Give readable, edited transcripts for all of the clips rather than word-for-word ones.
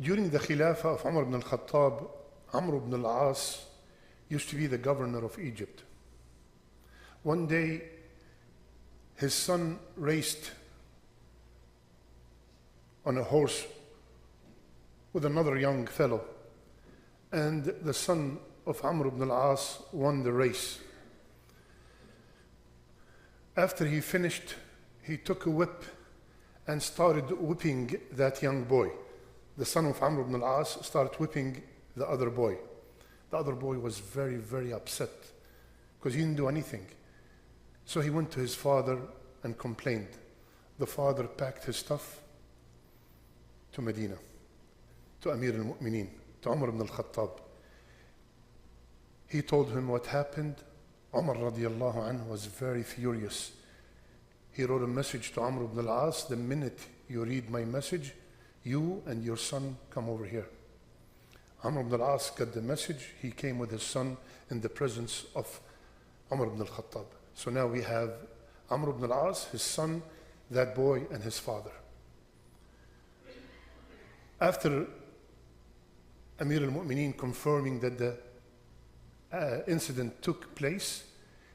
During the Khilafah of Umar ibn al-Khattab, Amr ibn al-As used to be the governor of Egypt. One day, his son raced on a horse with another young fellow, and the son of Amr ibn al-As won the race. After he finished, he took a whip and started whipping that young boy. The son of Amr ibn al-As started whipping the other boy. The other boy was very, very upset because he didn't do anything. So he went to his father and complained. The father packed his stuff to Medina, to Amir al-Mu'mineen, to Umar ibn al-Khattab. He told him what happened. Umar radiallahu anhu was very furious. He wrote a message to Amr ibn al-As: the minute you read my message, you and your son come over here. Amr ibn al-As got the message. He came with his son in the presence of Umar ibn al-Khattab. So now we have Amr ibn al-As, his son, that boy, and his father. After Amir al-Mu'mineen confirming that the incident took place,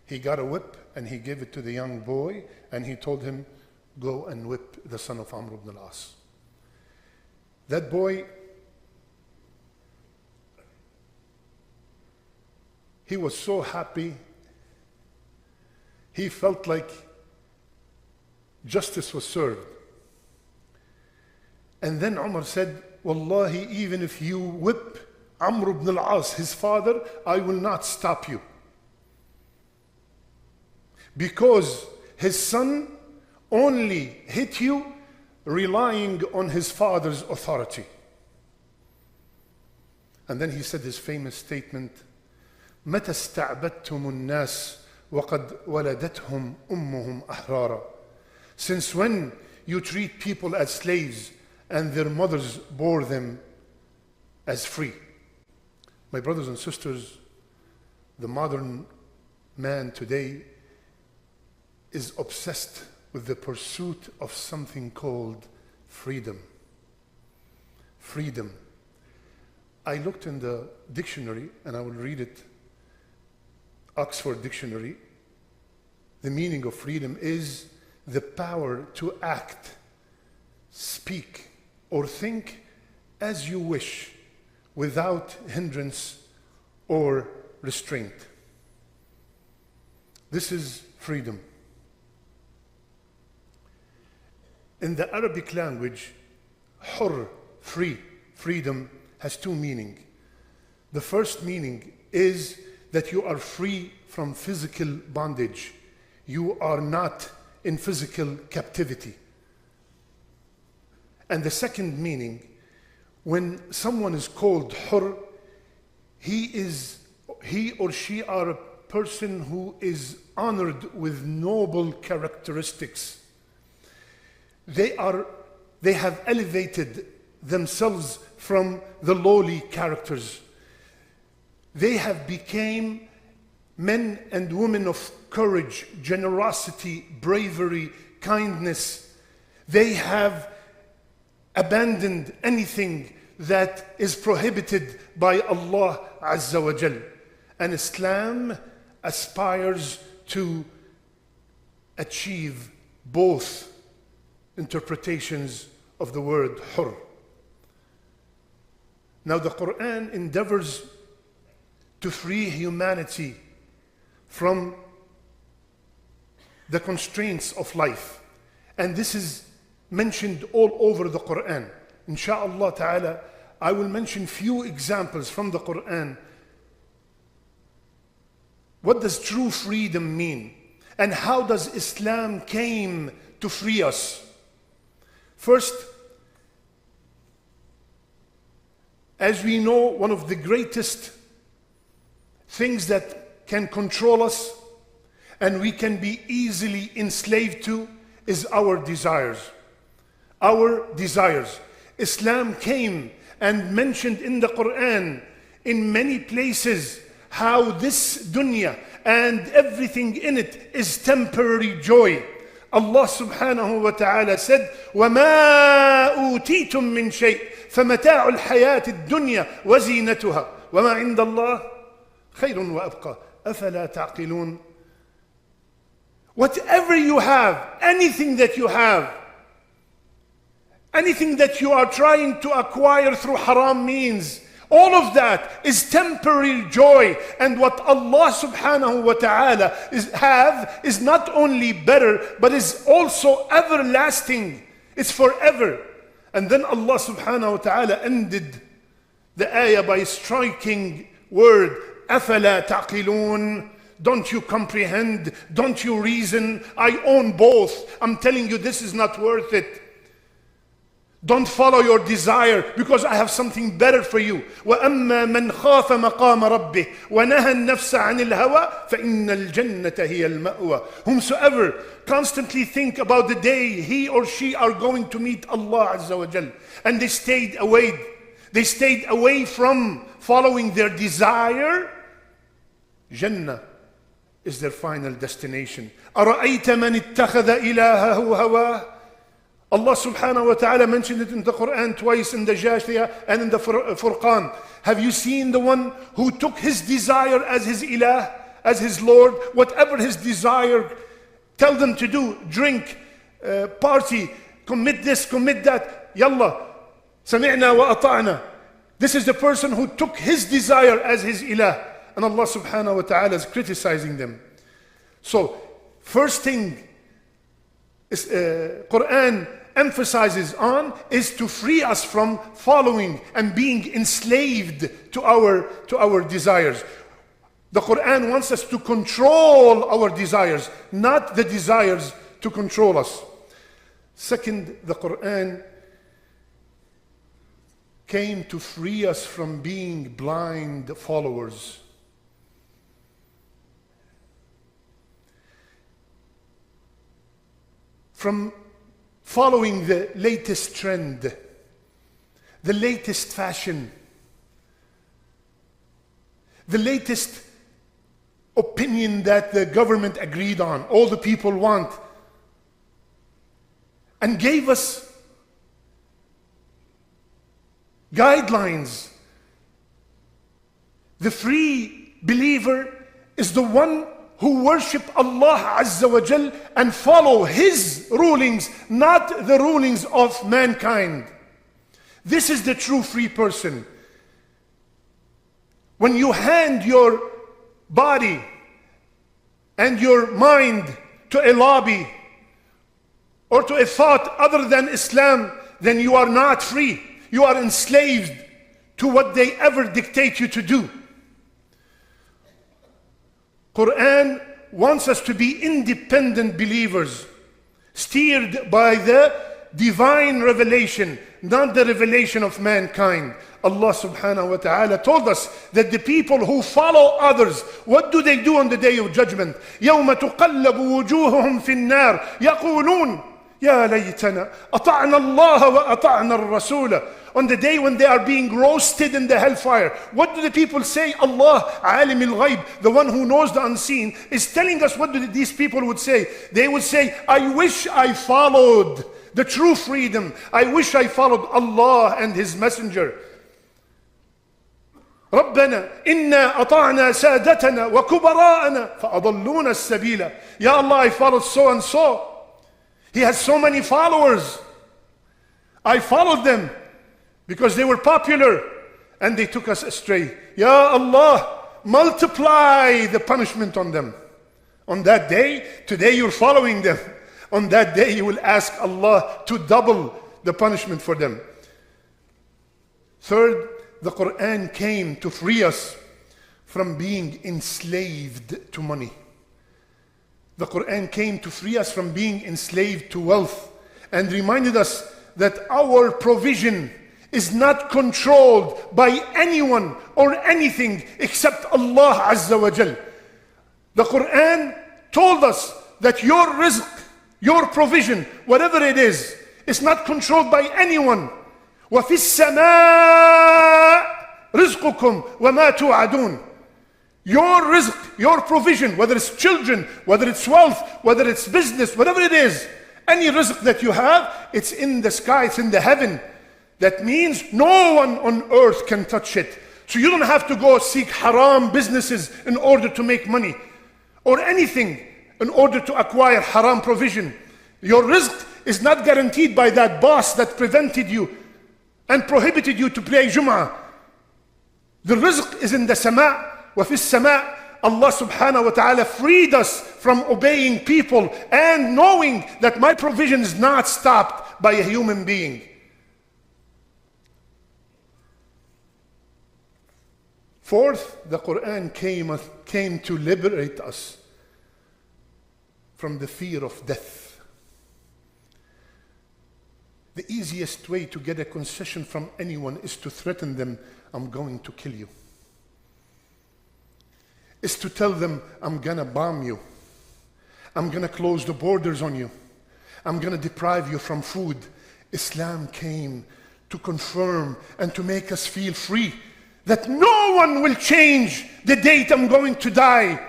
he got a whip and he gave it to the young boy and he told him, go and whip the son of Amr ibn al-As. That boy, he was so happy. He felt like justice was served. And then Umar said, Wallahi, even if you whip Amr ibn al-As, his father, I will not stop you. Because his son only hit you relying on his father's authority. And then he said his famous statement, متى استعبدتم الناس وقد ولدتهم أمهم أحرارا. Since when you treat people as slaves and their mothers bore them as free? My brothers and sisters, the modern man today is obsessed with the pursuit of something called freedom. Freedom. I looked in the dictionary, and I will read it, Oxford Dictionary. The meaning of freedom is the power to act, speak, or think as you wish without hindrance or restraint. This is freedom. In the Arabic language, hur, free, freedom, has two meanings. The first meaning is that you are free from physical bondage. You are not in physical captivity. And the second meaning, when someone is called hur, he or she are a person who is honored with noble characteristics. They have elevated themselves from the lowly characters. They have become men and women of courage, generosity, bravery, kindness. They have abandoned anything that is prohibited by Allah Azza wa Jal. And Islam aspires to achieve both interpretations of the word hur. Now the Quran endeavors to free humanity from the constraints of life. And this is mentioned all over the Quran. Insha'Allah ta'ala, I will mention few examples from the Quran. What does true freedom mean? And how does Islam came to free us? First, as we know, one of the greatest things that can control us and we can be easily enslaved to is our desires. Our desires. Islam came and mentioned in the Quran in many places how this dunya and everything in it is temporary joy. Allah subhanahu wa ta'ala said, وَمَا أُوتِيتُم مِّن شَيْءٍ فمتاع الحياة الدنيا وزينتها وما عند الله خير وأبقى أفلا تعقلون. Whatever you have, anything that you have, anything that you are trying to acquire through haram means, all of that is temporary joy. And what Allah subhanahu wa ta'ala is not only better, but is also everlasting. It's forever. And then Allah subhanahu wa ta'ala ended the ayah by striking word, أَفَلَا تَعْقِلُونَ. Don't you comprehend? Don't you reason? I own both. I'm telling you, this is not worth it. Don't follow your desire because I have something better for you. وَأَمَّا مَنْ خَافَ مَقَامَ رَبِّهِ وَنَهَى النَّفْسَ عَنِ الْهَوَى فَإِنَّ الْجَنَّةَ هِيَ الْمَأْوَى. Whomsoever constantly think about the day he or she are going to meet Allah Azza wa Jal, and they stayed away from following their desire, Jannah is their final destination. أَرَأَيْتَ مَنِ اتَّخَذَ إِلَهَهُ هَوَاهُ. Allah subhanahu wa ta'ala mentioned it in the Quran twice, in the Jashiyah and in the Furqan. Have you seen the one who took his desire as his ilah, as his Lord? Whatever his desire, tell them to do, drink, party, commit this, commit that, yalla, sami'na wa ata'na. This is the person who took his desire as his ilah. And Allah subhanahu wa ta'ala is criticizing them. So, first thing is, Quran emphasizes on is to free us from following and being enslaved to our desires. The Quran wants us to control our desires, not the desires to control us. Second, the Quran came to free us from being blind followers. From following the latest trend, the latest fashion, the latest opinion that the government agreed on, all the people want, and gave us guidelines. The free believer is the one who worship Allah Azza wa Jal and follow His rulings, not the rulings of mankind. This is the true free person. When you hand your body and your mind to a lobby or to a thought other than Islam, then you are not free. You are enslaved to what they ever dictate you to do. Quran wants us to be independent believers, steered by the divine revelation, not the revelation of mankind. Allah subhanahu wa ta'ala told us that the people who follow others, what do they do on the day of judgment? يَوْمَ تُقَلَّبُ وُجُوهُهُمْ فِي النَّارِ يَقُولُونَ يَا لَيْتَنَا أَطَعْنَا اللَّهَ وَأَطَعْنَا الرَّسُولَ. On the day when they are being roasted in the hellfire, what do the people say? Allah, alim al-ghayb, the one who knows the unseen, is telling us what these people would say. They would say, I wish I followed the true freedom. I wish I followed Allah and His Messenger. رَبَّنَا إِنَّا أَطَعْنَا سَادَتَنَا وَكُبَرَاءَنَا فَأَضَلُّونَا السَّبِيلَ. Ya Allah, I followed so and so. He has so many followers. I followed them because they were popular and they took us astray. Ya Allah, multiply the punishment on them. On that day, today you're following them. On that day you will ask Allah to double the punishment for them. Third, the Quran came to free us from being enslaved to money. The Quran came to free us from being enslaved to wealth and reminded us that our provision is not controlled by anyone or anything except Allah Azza wa Jal. The Quran told us that your rizq, your provision, whatever it is not controlled by anyone. وَفِي السَّمَاءِ رِزْقُكُمْ وَمَا تُوعَدُونَ. Your rizq, your provision, whether it's children, whether it's wealth, whether it's business, whatever it is, any rizq that you have, it's in the sky, it's in the heaven. That means no one on earth can touch it. So you don't have to go seek haram businesses in order to make money, or anything in order to acquire haram provision. Your rizq is not guaranteed by that boss that prevented you and prohibited you to pray Jum'ah. The rizq is in the sama', wa fi sama'. Allah subhanahu wa ta'ala freed us from obeying people and knowing that my provision is not stopped by a human being. Fourth, the Quran came to liberate us from the fear of death. The easiest way to get a concession from anyone is to threaten them, I'm going to kill you. Is to tell them, I'm gonna bomb you. I'm gonna close the borders on you. I'm gonna deprive you from food. Islam came to confirm and to make us feel free, that no one will change the date I'm going to die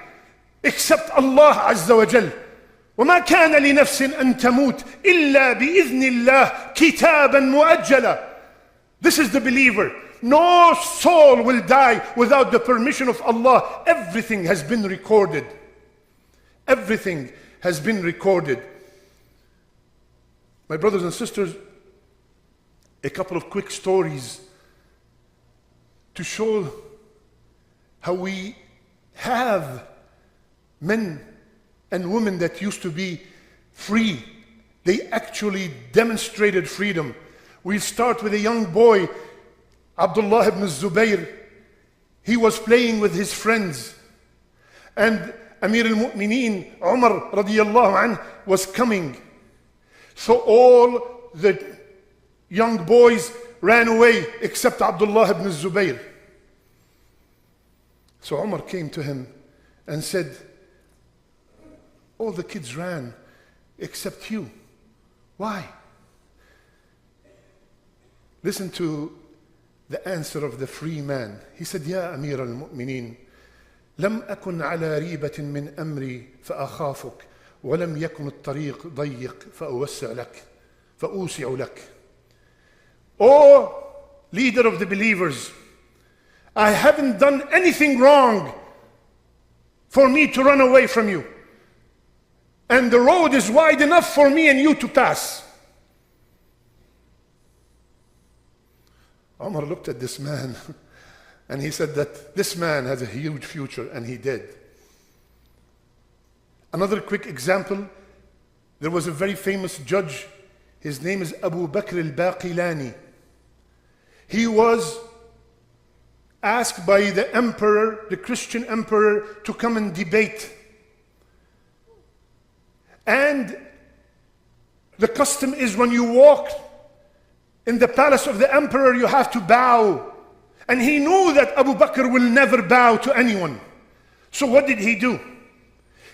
except Allah Azza wa Jal. وَمَا كَانَ لِنَفْسٍ أَن تَمُوتْ إِلَّا بِإِذْنِ اللَّهِ كِتَابًا مُؤَجَّلًا. This is the believer. No soul will die without the permission of Allah. Everything has been recorded. Everything has been recorded. My brothers and sisters, a couple of quick stories to show how we have men and women that used to be free. They actually demonstrated freedom. We'll start with a young boy, Abdullah ibn Zubayr. He was playing with his friends, and Amir al-Mu'mineen Umar radiyallahu anh was coming. So all the young boys ran away except Abdullah ibn Zubayr. So Umar came to him and said, all the kids ran except you. Why? Listen to the answer of the free man. He said, Ya Amir al-Mu'mineen, لم أكن على ريبة من أمري فأخافك ولم يكن الطريق ضيق فأوسع لك. O leader of the believers, I haven't done anything wrong for me to run away from you. And the road is wide enough for me and you to pass. Umar looked at this man and he said that this man has a huge future, and he did. Another quick example, there was a very famous judge. His name is Abu Bakr al-Baqilani. He was asked by the emperor, the Christian emperor, to come and debate. And the custom is when you walk in the palace of the emperor, you have to bow. And he knew that Abu Bakr will never bow to anyone. So what did he do?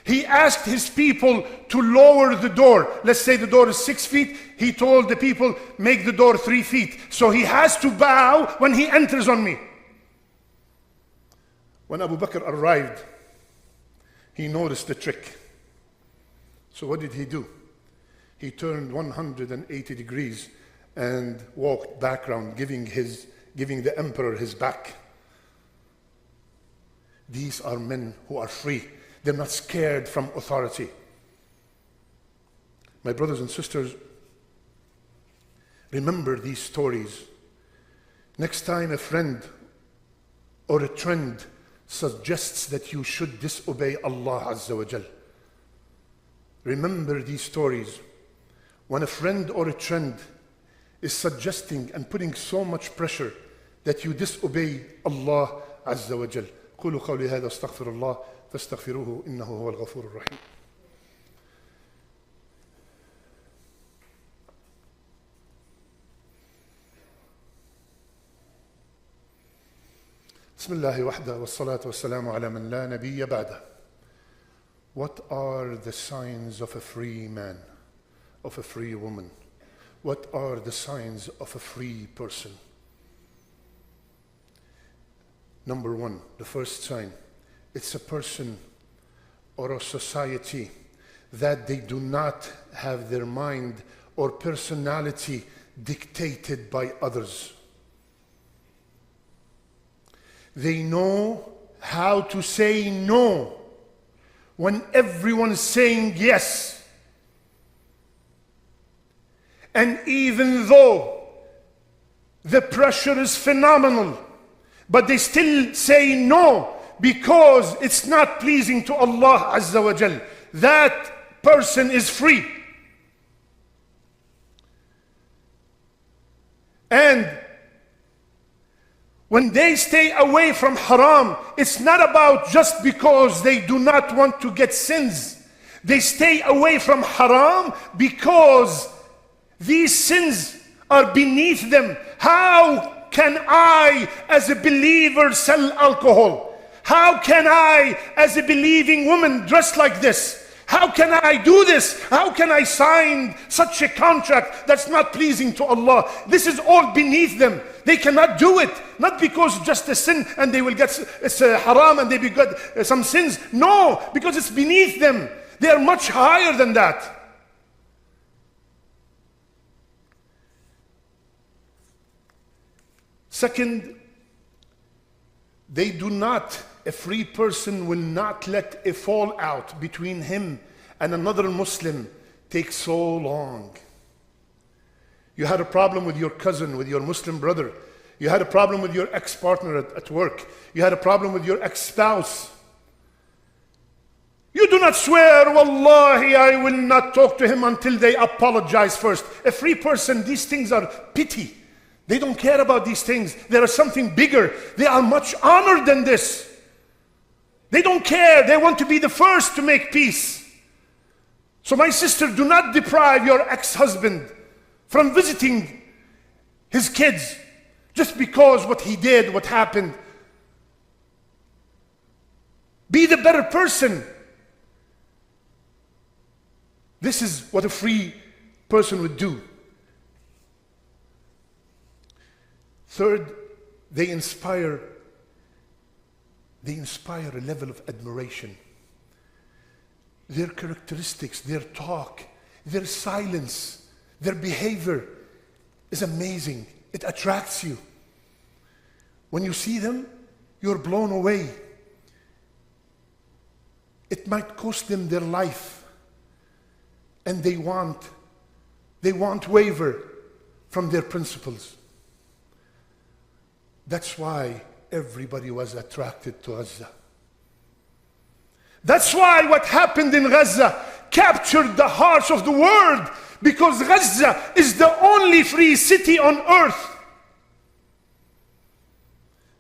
He asked his people to lower the door. Let's say the door is 6 feet. He told the people, make the door 3 feet. So he has to bow when he enters on me. When Abu Bakr arrived, he noticed the trick. So what did he do? He turned 180 degrees and walked background, giving the emperor his back. These are men who are free. They're not scared from authority. My brothers and sisters, remember these stories. Next time a friend or a trend suggests that you should disobey Allah Azza wa Jal, remember these stories. When a friend or a trend is suggesting and putting so much pressure that you disobey Allah Azza wa Jal. قولوا قولي هذا استغفر الله فاستغفروه إنه هو الغفور الرحيم. بسم الله وحده والصلاة والسلام على من لا نبي بعده. What are the signs of a free man, of a free woman? What are the signs of a free person? Number one, the first sign, it's a person or a society that they do not have their mind or personality dictated by others. They know how to say no when everyone is saying yes. And even though the pressure is phenomenal, but they still say no because it's not pleasing to Allah Azza wa Jal. That person is free. And when they stay away from haram, it's not about just because they do not want to get sins. They stay away from haram because these sins are beneath them. How can I, as a believer, sell alcohol? How can I, as a believing woman, dress like this? How can I do this? How can I sign such a contract that's not pleasing to Allah? This is all beneath them. They cannot do it. Not because just a sin and they will get it's haram and they will get some sins. No, because it's beneath them. They are much higher than that. Second, a free person will not let a fallout between him and another Muslim take so long. You had a problem with your cousin, with your Muslim brother. You had a problem with your ex-partner at work. You had a problem with your ex-spouse. You do not swear, Wallahi, I will not talk to him until they apologize first. A free person, these things are petty. They don't care about these things. There is something bigger. They are much honored than this. They don't care. They want to be the first to make peace. So my sister, do not deprive your ex-husband from visiting his kids just because what he did, what happened. Be the better person. This is what a free person would do. Third, they inspire a level of admiration. Their characteristics, their talk, their silence, their behavior is amazing. It attracts you. When you see them, you're blown away. It might cost them their life, and they won't waver from their principles. That's why everybody was attracted to Gaza. That's why what happened in Gaza captured the hearts of the world, because Gaza is the only free city on earth.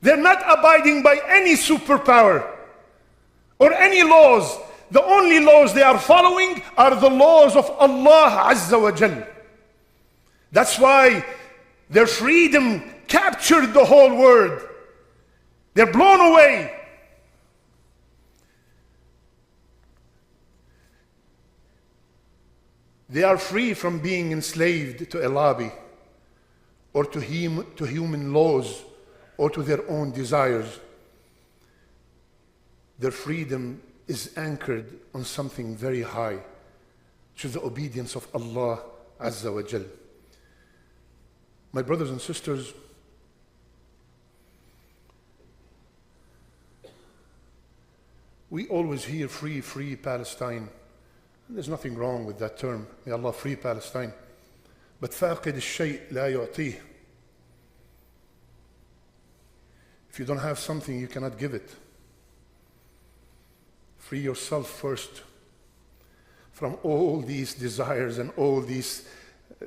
They're not abiding by any superpower or any laws. The only laws they are following are the laws of Allah Azza wa Jal. That's why their freedom captured the whole world. They're blown away. They are free from being enslaved to a lobby or to human laws or to their own desires. Their freedom is anchored on something very high, which is the obedience of Allah Azza wa Jal. My brothers and sisters, we always hear free Palestine. There's nothing wrong with that term. May Allah free Palestine. But فاقد الشيء لا يعطيه. If you don't have something, you cannot give it. Free yourself first from all these desires and all these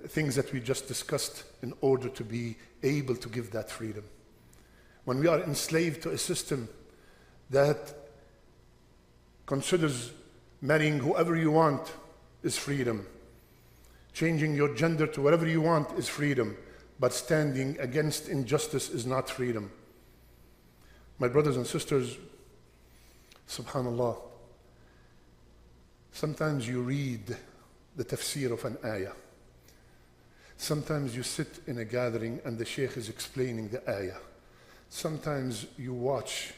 things that we just discussed in order to be able to give that freedom. When we are enslaved to a system that considers marrying whoever you want is freedom, changing your gender to whatever you want is freedom, but standing against injustice is not freedom. My brothers and sisters, subhanallah, sometimes you read the tafsir of an ayah. Sometimes you sit in a gathering and the sheikh is explaining the ayah. Sometimes you watch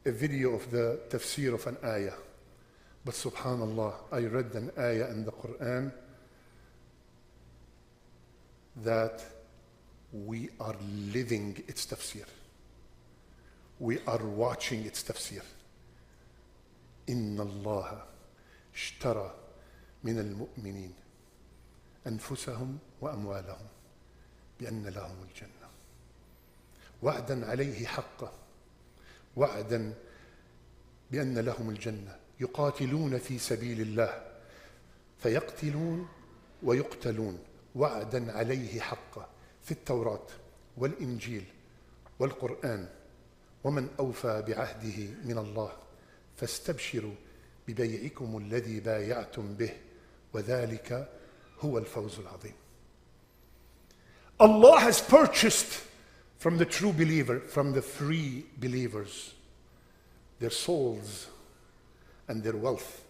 a video of the tafsir of an ayah. But subhanallah, I read an ayah in the Quran that we are living its tafsir. We are watching its tafsir. إن الله اشترى من المؤمنين أنفسهم وأموالهم بأن لهم الجنة وعدا عليه حقا وعدا بأن لهم الجنة يقاتلون في سبيل الله فيقتلون ويقتلون وعدا عليه حقا في التوراة والإنجيل والقرآن ومن أوفى بعهده من الله فاستبشروا ببيعكم الذي بايعتم به وذلك هو الفوز العظيم. Allah has purchased from the true believer, from the free believers, their souls and their wealth,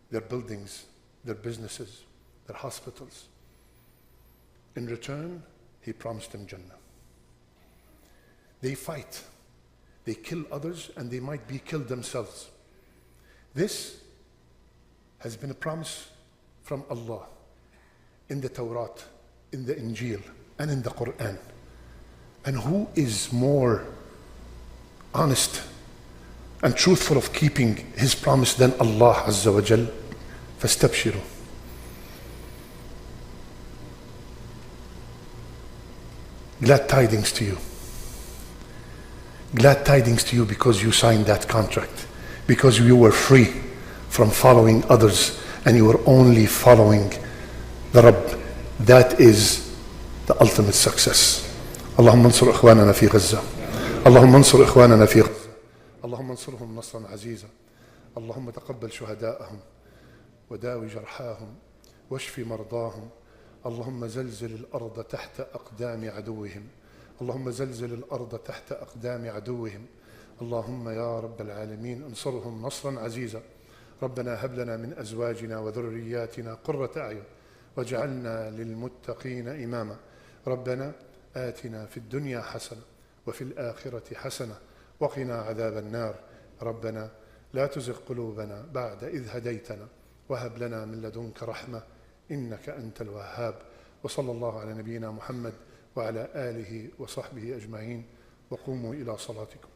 their buildings, their businesses, their hospitals. In return, He promised them Jannah. They fight, they kill others, and they might be killed themselves. This has been a promise from Allah in the Torah, in the Injil, and in the Quran. And who is more honest and truthful of keeping His promise than Allah Azza wa Jal? فاستبشروا. Glad tidings to you. Glad tidings to you because you signed that contract, because you were free from following others and you were only following the Rabb. That is the ultimate success. اللهم انصر إخواننا في غزة. اللهم انصر إخواننا في غزة. اللهم انصرهم نصرا عزيزا. اللهم تقبل شهداءهم وداوي جرحاهم واشف مرضاهم. اللهم زلزل الأرض تحت أقدام عدوهم. اللهم زلزل الأرض تحت أقدام عدوهم. اللهم يا رب العالمين انصرهم نصرا عزيزا. ربنا هب لنا من أزواجنا وذرياتنا قرة أعين واجعلنا للمتقين إماما. ربنا آتنا في الدنيا حسنة وفي الآخرة حسنة وقنا عذاب النار. ربنا لا تزغ قلوبنا بعد إذ هديتنا وهب لنا من لدنك رحمة إنك أنت الوهاب. وصلى الله على نبينا محمد وعلى آله وصحبه أجمعين وقوموا إلى صلاتكم.